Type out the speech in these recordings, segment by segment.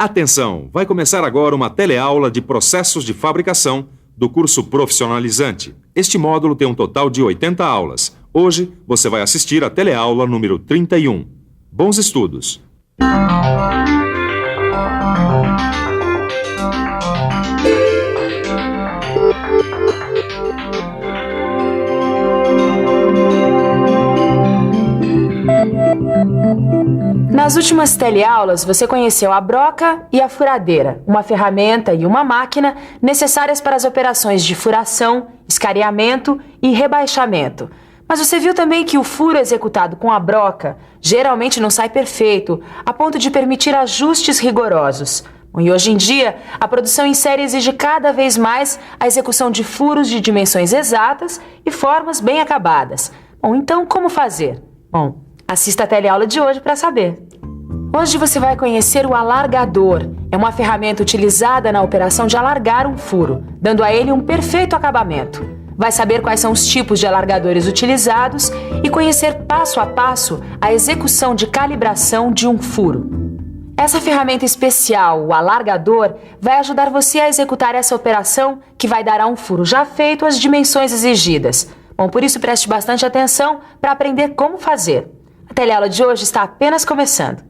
Atenção! Vai começar agora uma teleaula de processos de fabricação do curso profissionalizante. Este módulo tem um total de 80 aulas. Hoje você vai assistir a teleaula número 31. Bons estudos! Nas últimas teleaulas, você conheceu a broca e a furadeira, uma ferramenta e uma máquina necessárias para as operações de furação, escareamento e rebaixamento. Mas você viu também que o furo executado com a broca geralmente não sai perfeito, a ponto de permitir ajustes rigorosos. E hoje em dia, a produção em série exige cada vez mais a execução de furos de dimensões exatas e formas bem acabadas. Então como fazer? Assista a teleaula de hoje para saber. Hoje você vai conhecer o alargador. É uma ferramenta utilizada na operação de alargar um furo, dando a ele um perfeito acabamento. Vai saber quais são os tipos de alargadores utilizados e conhecer passo a passo a execução de calibração de um furo. Essa ferramenta especial, o alargador, vai ajudar você a executar essa operação que vai dar a um furo já feito as dimensões exigidas. Por isso preste bastante atenção para aprender como fazer. A teleaula de hoje está apenas começando.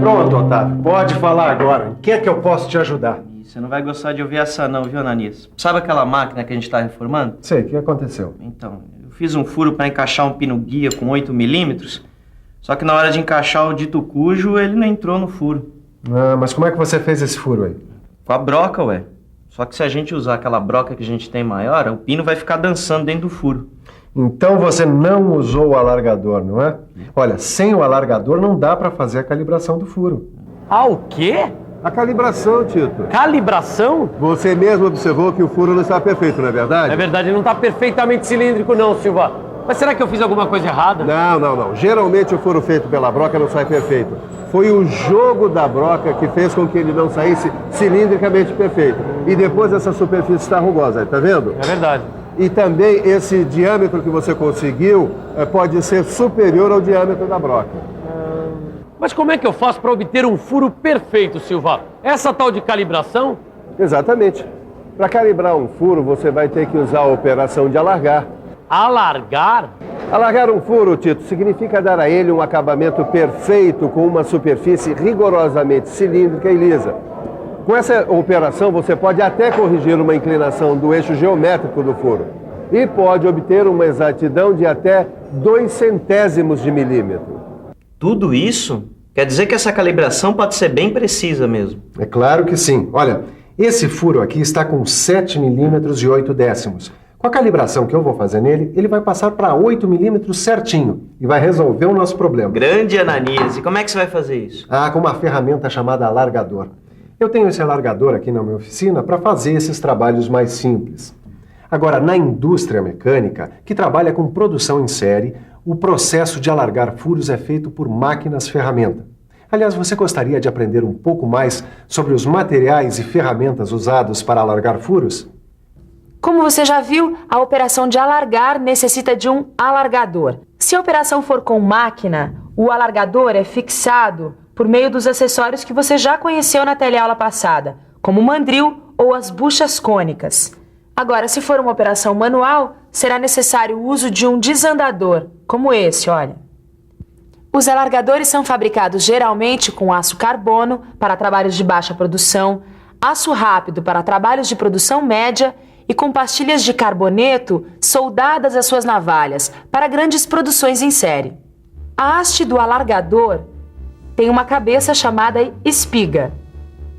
Pronto, Otávio. Pode falar agora. Em que é que eu posso te ajudar? Você não vai gostar de ouvir essa não, viu, Ananias? Sabe aquela máquina que a gente está reformando? Sei, o que aconteceu? Então, eu fiz um furo para encaixar um pino guia com 8 milímetros, só que na hora de encaixar o dito cujo, ele não entrou no furo. Ah, mas como é que você fez esse furo aí? Com a broca, ué. Só que se a gente usar aquela broca que a gente tem maior, o pino vai ficar dançando dentro do furo. Então você não usou o alargador, não é? Olha, sem o alargador não dá para fazer a calibração do furo. Ah, o quê? A calibração, Tito. Calibração? Você mesmo observou que o furo não está perfeito, não é verdade? É verdade, não está perfeitamente cilíndrico não, Silva. Mas será que eu fiz alguma coisa errada? Não. Geralmente o furo feito pela broca não sai perfeito. Foi o jogo da broca que fez com que ele não saísse cilindricamente perfeito. E depois essa superfície está rugosa, tá vendo? É verdade. E também esse diâmetro que você conseguiu pode ser superior ao diâmetro da broca. Mas como é que eu faço para obter um furo perfeito, Silva? Essa tal de calibração? Exatamente. Para calibrar um furo, você vai ter que usar a operação de alargar. Alargar? Alargar um furo, Tito, significa dar a ele um acabamento perfeito com uma superfície rigorosamente cilíndrica e lisa. Com essa operação, você pode até corrigir uma inclinação do eixo geométrico do furo e pode obter uma exatidão de até 0,02 de milímetro. Tudo isso? Quer dizer que essa calibração pode ser bem precisa mesmo. É claro que sim. Olha, esse furo aqui está com 7 milímetros e 8 décimos. Com a calibração que eu vou fazer nele, ele vai passar para 8 milímetros certinho e vai resolver o nosso problema. Grande Ananias, e como é que você vai fazer isso? Com uma ferramenta chamada alargador. Eu tenho esse alargador aqui na minha oficina para fazer esses trabalhos mais simples. Agora, na indústria mecânica, que trabalha com produção em série, o processo de alargar furos é feito por máquinas-ferramenta. Aliás, você gostaria de aprender um pouco mais sobre os materiais e ferramentas usados para alargar furos? Como você já viu, a operação de alargar necessita de um alargador. Se a operação for com máquina, o alargador é fixado por meio dos acessórios que você já conheceu na teleaula passada, como o mandril ou as buchas cônicas. Agora, se for uma operação manual, será necessário o uso de um desandador, como esse, olha. Os alargadores são fabricados geralmente com aço carbono para trabalhos de baixa produção, aço rápido para trabalhos de produção média e com pastilhas de carboneto soldadas às suas navalhas para grandes produções em série. A haste do alargador tem uma cabeça chamada espiga,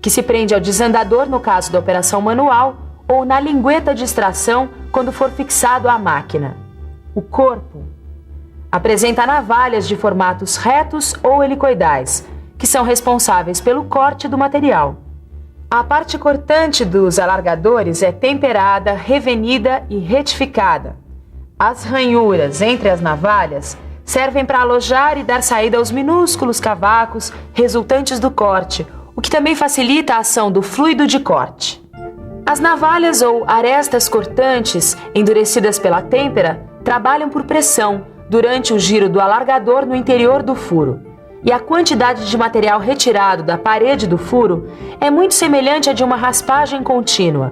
que se prende ao desandador no caso da operação manual ou na lingueta de extração quando for fixado à máquina. O corpo apresenta navalhas de formatos retos ou helicoidais, que são responsáveis pelo corte do material. A parte cortante dos alargadores é temperada, revenida e retificada. As ranhuras entre as navalhas servem para alojar e dar saída aos minúsculos cavacos resultantes do corte, o que também facilita a ação do fluido de corte. As navalhas ou arestas cortantes, endurecidas pela têmpera, trabalham por pressão durante o giro do alargador no interior do furo. e a quantidade de material retirado da parede do furo é muito semelhante à de uma raspagem contínua,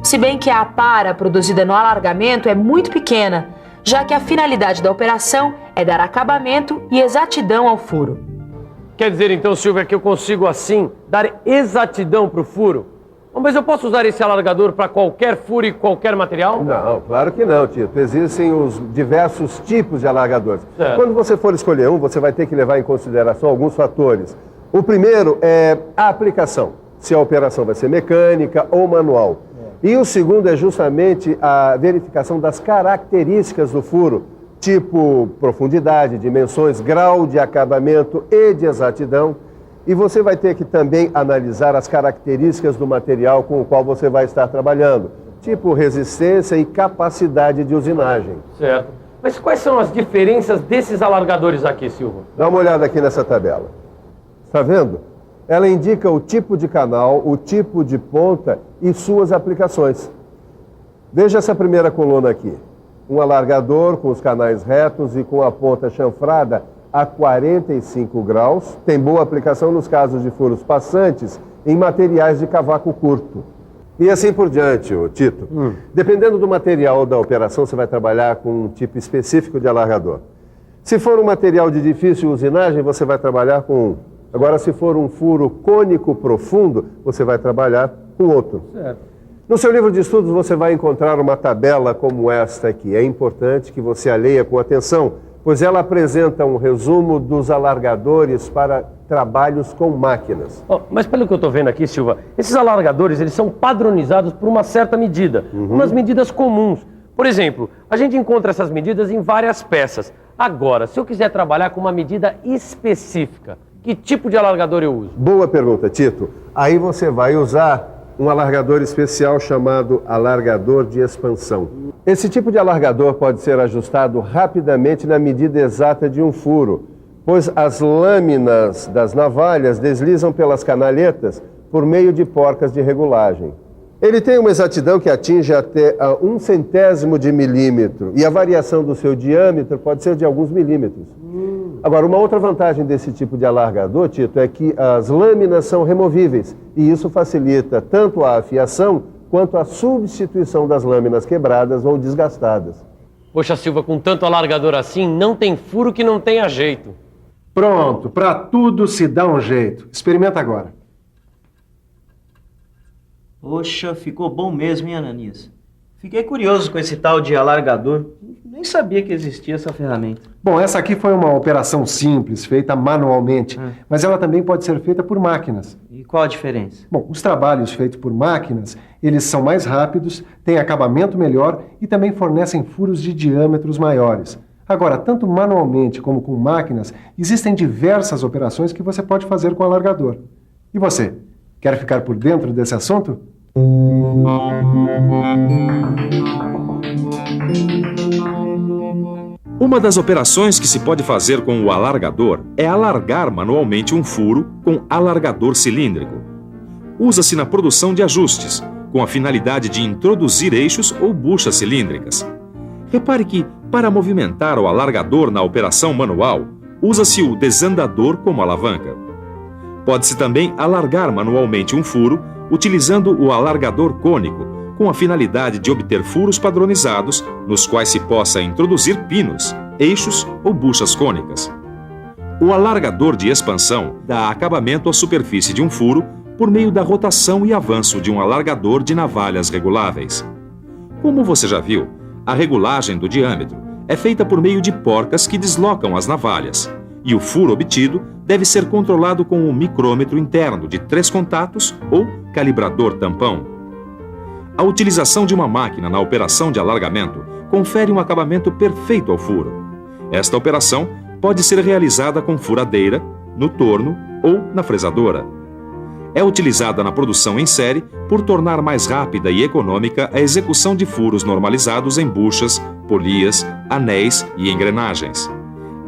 se bem que a apara produzida no alargamento é muito pequena, já que a finalidade da operação é dar acabamento e exatidão ao furo. Quer dizer então, Silvia, que eu consigo assim dar exatidão para o furo? Mas eu posso usar esse alargador para qualquer furo e qualquer material? Não, claro que não, Tito. Existem os diversos tipos de alargadores. Certo. Quando você for escolher um, você vai ter que levar em consideração alguns fatores. O primeiro é a aplicação, se a operação vai ser mecânica ou manual. E o segundo é justamente a verificação das características do furo, tipo profundidade, dimensões, grau de acabamento e de exatidão. E você vai ter que também analisar as características do material com o qual você vai estar trabalhando, tipo resistência e capacidade de usinagem. Certo. Mas quais são as diferenças desses alargadores aqui, Silva? Dá uma olhada aqui nessa tabela. Está vendo? Ela indica o tipo de canal, o tipo de ponta e suas aplicações. Veja essa primeira coluna aqui. Um alargador com os canais retos e com a ponta chanfrada a 45 graus. Tem boa aplicação nos casos de furos passantes em materiais de cavaco curto. E assim por diante, Tito. Dependendo do material ou da operação, você vai trabalhar com um tipo específico de alargador. Se for um material de difícil usinagem, você vai trabalhar com um. Agora, se for um furo cônico profundo, você vai trabalhar com outro. Certo. No seu livro de estudos, você vai encontrar uma tabela como esta aqui. É importante que você a leia com atenção, pois ela apresenta um resumo dos alargadores para trabalhos com máquinas. Mas pelo que eu estou vendo aqui, Silva, esses alargadores eles são padronizados por uma certa medida, umas medidas comuns. Por exemplo, a gente encontra essas medidas em várias peças. Agora, se eu quiser trabalhar com uma medida específica, que tipo de alargador eu uso? Boa pergunta, Tito. Aí você vai usar um alargador especial chamado alargador de expansão. Esse tipo de alargador pode ser ajustado rapidamente na medida exata de um furo, pois as lâminas das navalhas deslizam pelas canaletas por meio de porcas de regulagem. Ele tem uma exatidão que atinge até a 1/100º de milímetro e a variação do seu diâmetro pode ser de alguns milímetros. Agora, uma outra vantagem desse tipo de alargador, Tito, é que as lâminas são removíveis e isso facilita tanto a afiação quanto a substituição das lâminas quebradas ou desgastadas. Poxa, Silva, com tanto alargador assim, não tem furo que não tenha jeito. Pronto, para tudo se dá um jeito. Experimenta agora. Poxa, ficou bom mesmo, hein, Ananias? Fiquei curioso com esse tal de alargador. Nem sabia que existia essa ferramenta. Bom, essa aqui foi uma operação simples, feita manualmente, mas ela também pode ser feita por máquinas. E qual a diferença? Bom, os trabalhos feitos por máquinas, eles são mais rápidos, têm acabamento melhor e também fornecem furos de diâmetros maiores. Agora, tanto manualmente como com máquinas, existem diversas operações que você pode fazer com alargador. E você, quer ficar por dentro desse assunto? Uma das operações que se pode fazer com o alargador é alargar manualmente um furo com alargador cilíndrico. Usa-se na produção de ajustes, com a finalidade de introduzir eixos ou buchas cilíndricas. Repare que, para movimentar o alargador na operação manual, usa-se o desandador como alavanca. Pode-se também alargar manualmente um furo utilizando o alargador cônico, com a finalidade de obter furos padronizados nos quais se possa introduzir pinos, eixos ou buchas cônicas. O alargador de expansão dá acabamento à superfície de um furo por meio da rotação e avanço de um alargador de navalhas reguláveis. Como você já viu, a regulagem do diâmetro é feita por meio de porcas que deslocam as navalhas, e o furo obtido deve ser controlado com um micrômetro interno de 3 contatos ou calibrador tampão. A utilização de uma máquina na operação de alargamento confere um acabamento perfeito ao furo. Esta operação pode ser realizada com furadeira, no torno ou na fresadora. É utilizada na produção em série por tornar mais rápida e econômica a execução de furos normalizados em buchas, polias, anéis e engrenagens.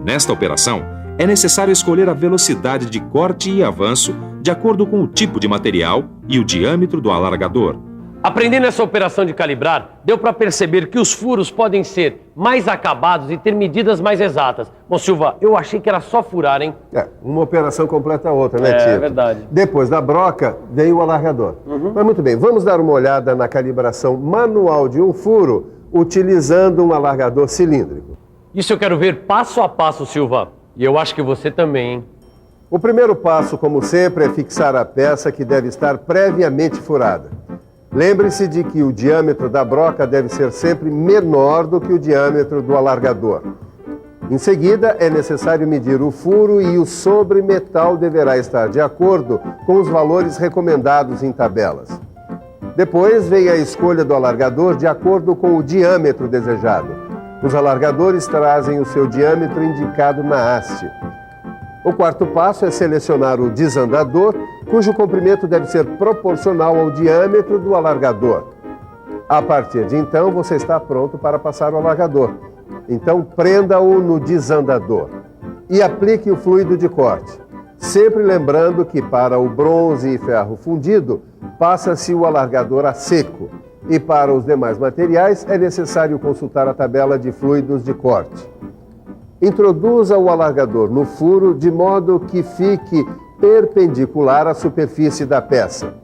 Nesta operação, é necessário escolher a velocidade de corte e avanço de acordo com o tipo de material e o diâmetro do alargador. Aprendendo essa operação de calibrar, deu para perceber que os furos podem ser mais acabados e ter medidas mais exatas. Bom, Silva, eu achei que era só furar, hein? Uma operação completa a outra, né, Tito? É verdade. Depois da broca, veio o alargador. Mas muito bem, vamos dar uma olhada na calibração manual de um furo utilizando um alargador cilíndrico. Isso eu quero ver passo a passo, Silva. E eu acho que você também, hein? O primeiro passo, como sempre, é fixar a peça que deve estar previamente furada. Lembre-se de que o diâmetro da broca deve ser sempre menor do que o diâmetro do alargador. Em seguida, é necessário medir o furo e o sobremetal deverá estar de acordo com os valores recomendados em tabelas. Depois vem a escolha do alargador de acordo com o diâmetro desejado. Os alargadores trazem o seu diâmetro indicado na haste. O quarto passo é selecionar o desandador, cujo comprimento deve ser proporcional ao diâmetro do alargador. A partir de então, você está pronto para passar o alargador. Então, prenda-o no desandador e aplique o fluido de corte. Sempre lembrando que para o bronze e ferro fundido, passa-se o alargador a seco. E para os demais materiais, é necessário consultar a tabela de fluidos de corte. Introduza o alargador no furo de modo que fique perpendicular à superfície da peça.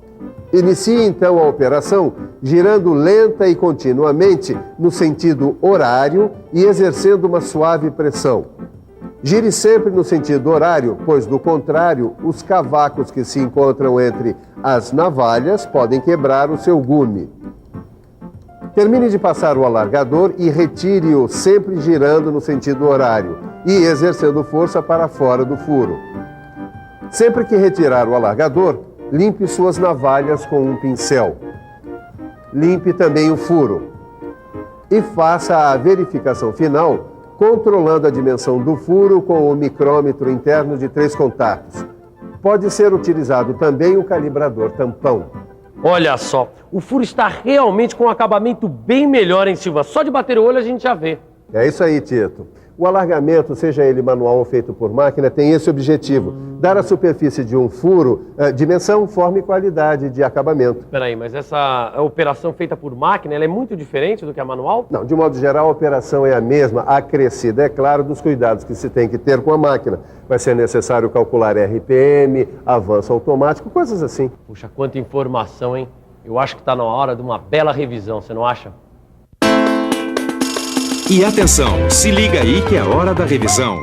Inicie então a operação girando lenta e continuamente no sentido horário e exercendo uma suave pressão. Gire sempre no sentido horário, pois do contrário, os cavacos que se encontram entre as navalhas podem quebrar o seu gume. Termine de passar o alargador e retire-o sempre girando no sentido horário e exercendo força para fora do furo. Sempre que retirar o alargador, limpe suas navalhas com um pincel. Limpe também o furo. E faça a verificação final controlando a dimensão do furo com o micrômetro interno de 3 contatos. Pode ser utilizado também o calibrador tampão. Olha só, o furo está realmente com um acabamento bem melhor, hein, Silva? Só de bater o olho a gente já vê. É isso aí, Tito. O alargamento, seja ele manual ou feito por máquina, tem esse objetivo: dar à superfície de um furo dimensão, forma e qualidade de acabamento. Peraí, mas essa operação feita por máquina, ela é muito diferente do que a manual? Não, de modo geral, a operação é a mesma, acrescida, é claro, dos cuidados que se tem que ter com a máquina. Vai ser necessário calcular RPM, avanço automático, coisas assim. Puxa, quanta informação, hein? Eu acho que está na hora de uma bela revisão, você não acha? E atenção, se liga aí que é hora da revisão.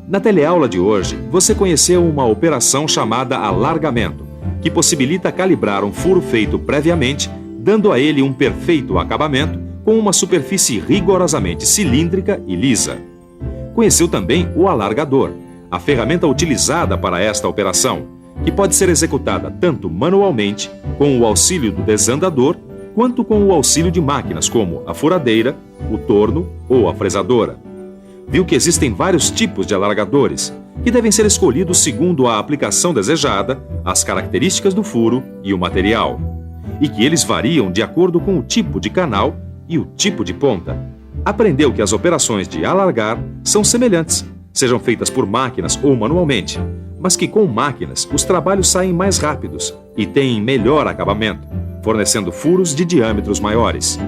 Na teleaula de hoje, você conheceu uma operação chamada alargamento, que possibilita calibrar um furo feito previamente, dando a ele um perfeito acabamento com uma superfície rigorosamente cilíndrica e lisa. Conheceu também o alargador, a ferramenta utilizada para esta operação, que pode ser executada tanto manualmente, com o auxílio do desandador, quanto com o auxílio de máquinas como a furadeira, o torno ou a fresadora. Viu que existem vários tipos de alargadores, que devem ser escolhidos segundo a aplicação desejada, as características do furo e o material, e que eles variam de acordo com o tipo de canal e o tipo de ponta. Aprendeu que as operações de alargar são semelhantes, sejam feitas por máquinas ou manualmente, mas que com máquinas os trabalhos saem mais rápidos e têm melhor acabamento, fornecendo furos de diâmetros maiores.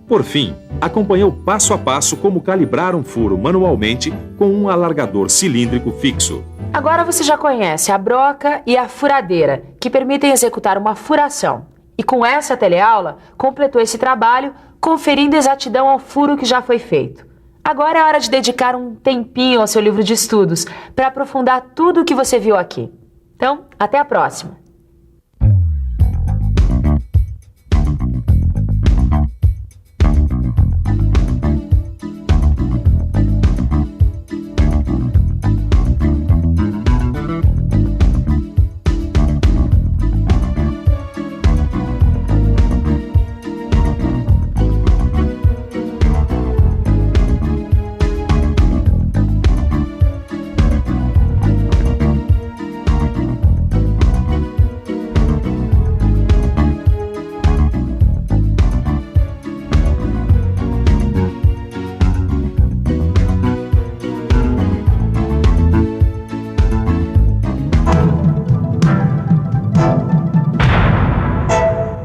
Por fim, acompanhou passo a passo como calibrar um furo manualmente com um alargador cilíndrico fixo. Agora você já conhece a broca e a furadeira, que permitem executar uma furação. E com essa teleaula, completou esse trabalho, conferindo exatidão ao furo que já foi feito. Agora é hora de dedicar um tempinho ao seu livro de estudos para aprofundar tudo o que você viu aqui. Então, até a próxima!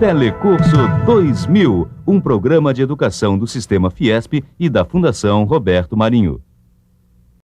Telecurso 2000, um programa de educação do Sistema Fiesp e da Fundação Roberto Marinho.